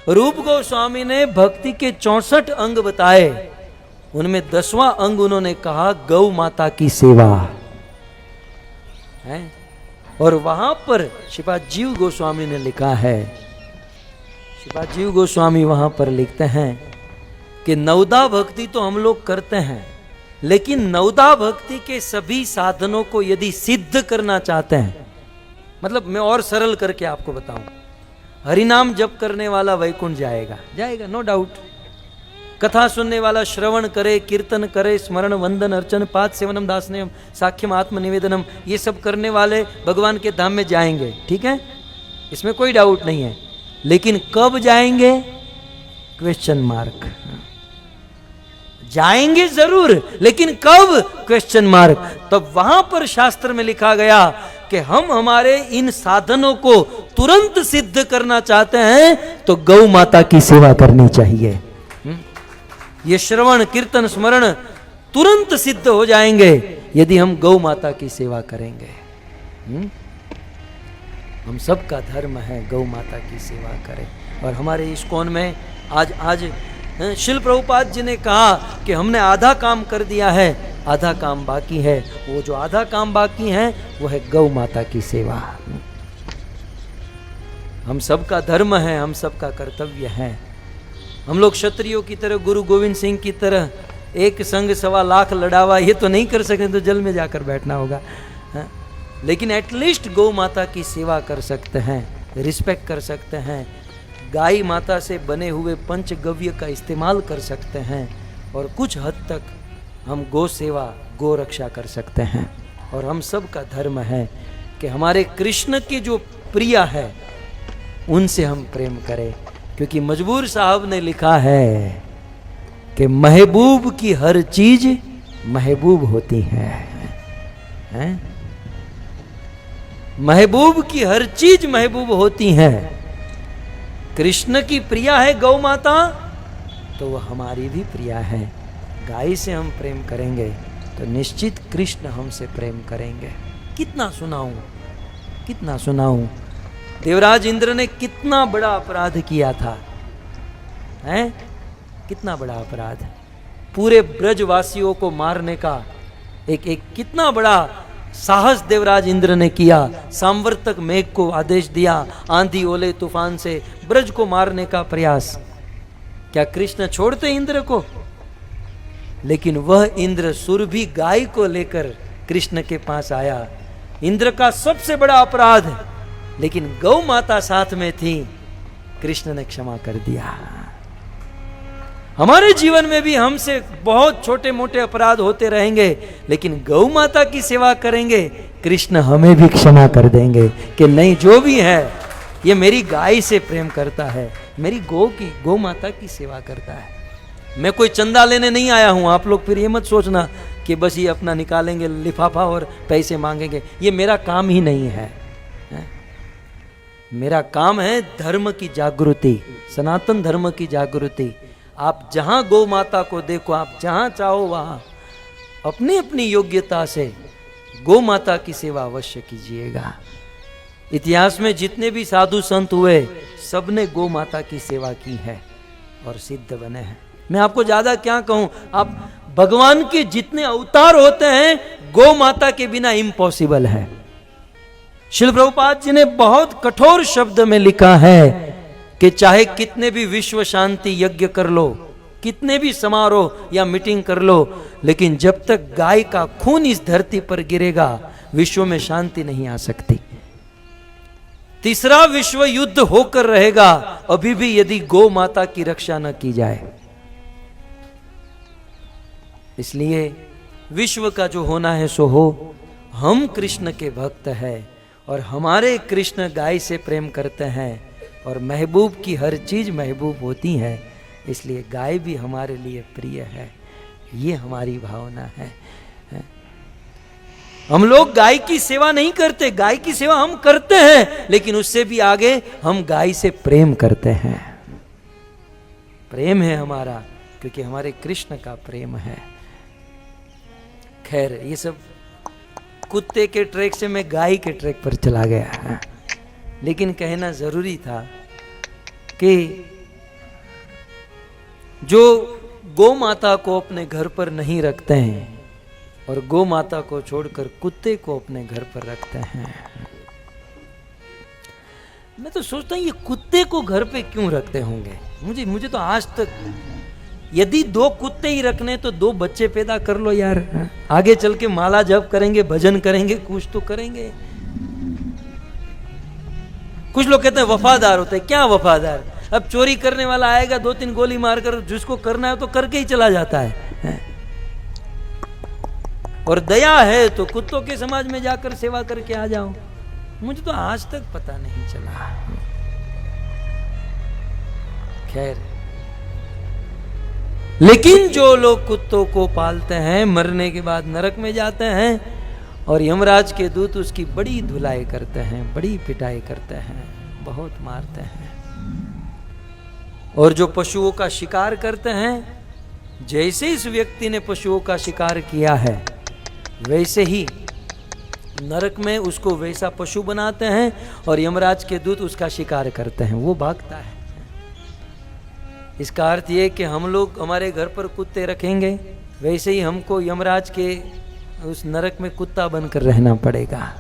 रूप गोस्वामी ने भक्ति के 64 अंग बताए, उनमें 10वां अंग उन्होंने कहा गौ माता की सेवा है। और वहां पर श्रीपाद जीव गोस्वामी ने लिखा है, श्रीपाद जीव गोस्वामी वहां पर लिखते हैं कि नवदा भक्ति तो हम लोग करते हैं, लेकिन नवदा भक्ति के सभी साधनों को यदि सिद्ध करना चाहते हैं, मतलब मैं और सरल करके आपको बताऊं, हरिनाम जप करने वाला वैकुंठ जाएगा, जाएगा नो डाउट। कथा सुनने वाला श्रवण करे, कीर्तन करे, स्मरण वंदन अर्चन पाद सेवनम दासनेम साख्यम आत्म निवेदनम, ये सब करने वाले भगवान के धाम में जाएंगे, ठीक है, इसमें कोई डाउट नहीं है। लेकिन कब जाएंगे? Question mark. जाएंगे जरूर, लेकिन कब? Question mark. तब वहां पर शास्त्र में लिखा गया कि हम हमारे इन साधनों को तुरंत सिद्ध करना चाहते हैं तो गौ माता की सेवा करनी चाहिए। ये श्रवण कीर्तन स्मरण तुरंत सिद्ध हो जाएंगे यदि हम गौ माता की सेवा करेंगे। हम सबका धर्म है गौ माता की सेवा करें। और हमारे इस्कॉन में आज शिल प्रभुपाद जी ने कहा कि हमने आधा काम कर दिया है, आधा काम बाकी है। वो जो आधा काम बाकी है वो है गौ माता की सेवा। हम सबका धर्म है, हम सबका कर्तव्य है। हम लोग क्षत्रियों की तरह, गुरु गोविंद सिंह की तरह एक संग 1.25 लाख लड़ावा ये तो नहीं कर सकते, तो जल में जाकर बैठना होगा, है? लेकिन एटलीस्ट गौ माता की सेवा कर सकते हैं, रिस्पेक्ट कर सकते हैं, गाय माता से बने हुए पंचगव्य का इस्तेमाल कर सकते हैं, और कुछ हद तक हम गौ सेवा गौ रक्षा कर सकते हैं। और हम सब का धर्म है कि हमारे कृष्ण की जो प्रिया है उनसे हम प्रेम करें, क्योंकि मजबूर साहब ने लिखा है कि महबूब की हर चीज महबूब होती है? महबूब की हर चीज महबूब होती है। कृष्ण की प्रिया है गौ माता, तो वह हमारी भी प्रिया है। गाय से हम प्रेम करेंगे तो निश्चित कृष्ण हमसे प्रेम करेंगे। कितना सुनाऊं, कितना सुनाऊं। देवराज इंद्र ने कितना बड़ा अपराध किया था, हैं? कितना बड़ा अपराध, पूरे ब्रजवासियों को मारने का एक कितना बड़ा साहस देवराज इंद्र ने किया। सांवर्तक मेघ को आदेश दिया, आंधी ओले तूफान से ब्रज को मारने का प्रयास। क्या कृष्ण छोड़ते इंद्र को? लेकिन वह इंद्र सुरभि गाय को लेकर कृष्ण के पास आया। इंद्र का सबसे बड़ा अपराध, लेकिन गौ माता साथ में थी, कृष्ण ने क्षमा कर दिया। हमारे जीवन में भी हमसे बहुत छोटे मोटे अपराध होते रहेंगे, लेकिन गौ माता की सेवा करेंगे, कृष्ण हमें भी क्षमा कर देंगे कि नहीं, जो भी है ये मेरी गाय से प्रेम करता है, मेरी गौ माता की सेवा करता है। मैं कोई चंदा लेने नहीं आया हूं। आप लोग फिर ये मत सोचना कि बस ये अपना निकालेंगे लिफाफा और पैसे मांगेंगे, ये मेरा काम ही नहीं है। मेरा काम है धर्म की जागृति, सनातन धर्म की जागृति। आप जहां गौ माता को देखो, आप जहां चाहो वहां अपनी अपनी योग्यता से गौ माता की सेवा अवश्य कीजिएगा। इतिहास में जितने भी साधु संत हुए, सबने गौ माता की सेवा की है और सिद्ध बने हैं। मैं आपको ज्यादा क्या कहूं, आप भगवान के जितने अवतार होते हैं, गौ माता के बिना इम्पॉसिबल है। श्रील प्रभुपाद जी ने बहुत कठोर शब्द में लिखा है कि चाहे कितने भी विश्व शांति यज्ञ कर लो, कितने भी समारोह या मीटिंग कर लो, लेकिन जब तक गाय का खून इस धरती पर गिरेगा, विश्व में शांति नहीं आ सकती। तीसरा विश्व युद्ध होकर रहेगा अभी भी यदि गौ माता की रक्षा न की जाए। इसलिए विश्व का जो होना है सो हो। हम कृष्ण के भक्त हैं और हमारे कृष्ण गाय से प्रेम करते हैं, और महबूब की हर चीज महबूब होती है, इसलिए गाय भी हमारे लिए प्रिय है। ये हमारी भावना है। हम लोग गाय की सेवा नहीं करते, गाय की सेवा हम करते हैं, लेकिन उससे भी आगे हम गाय से प्रेम करते हैं। प्रेम है हमारा, क्योंकि हमारे कृष्ण का प्रेम है। खैर, ये सब कुत्ते के ट्रैक से मैं गाय के ट्रैक पर चला गया, लेकिन कहना जरूरी था कि जो गौ माता को अपने घर पर नहीं रखते हैं और गौ माता को छोड़कर कुत्ते को अपने घर पर रखते हैं। मैं तो सोचता हूं ये कुत्ते को घर पे क्यों रखते होंगे। मुझे तो आज तक, यदि 2 कुत्ते ही रखने तो 2 बच्चे पैदा कर लो यार, आगे चल के माला जप करेंगे, भजन करेंगे, कुछ तो करेंगे। कुछ लोग कहते हैं वफादार होते हैं, क्या वफादार, अब चोरी करने वाला आएगा 2-3 गोली मारकर, जिसको करना है तो करके ही चला जाता है। और दया है तो कुत्तों के समाज में जाकर सेवा करके आ जाओ। मुझे तो आज तक पता नहीं चला। खैर, लेकिन जो लोग कुत्तों को पालते हैं मरने के बाद नरक में जाते हैं और यमराज के दूत उसकी बड़ी धुलाई करते हैं, बड़ी पिटाई करते हैं, बहुत मारते हैं। और जो पशुओं का शिकार करते हैं, जैसे इस व्यक्ति ने पशुओं का शिकार किया है वैसे ही नरक में उसको वैसा पशु बनाते हैं और यमराज के दूत उसका शिकार करते हैं, वो भागता है। इसका अर्थ ये कि हम लोग हमारे घर पर कुत्ते रखेंगे, वैसे ही हमको यमराज के उस नरक में कुत्ता बनकर रहना पड़ेगा।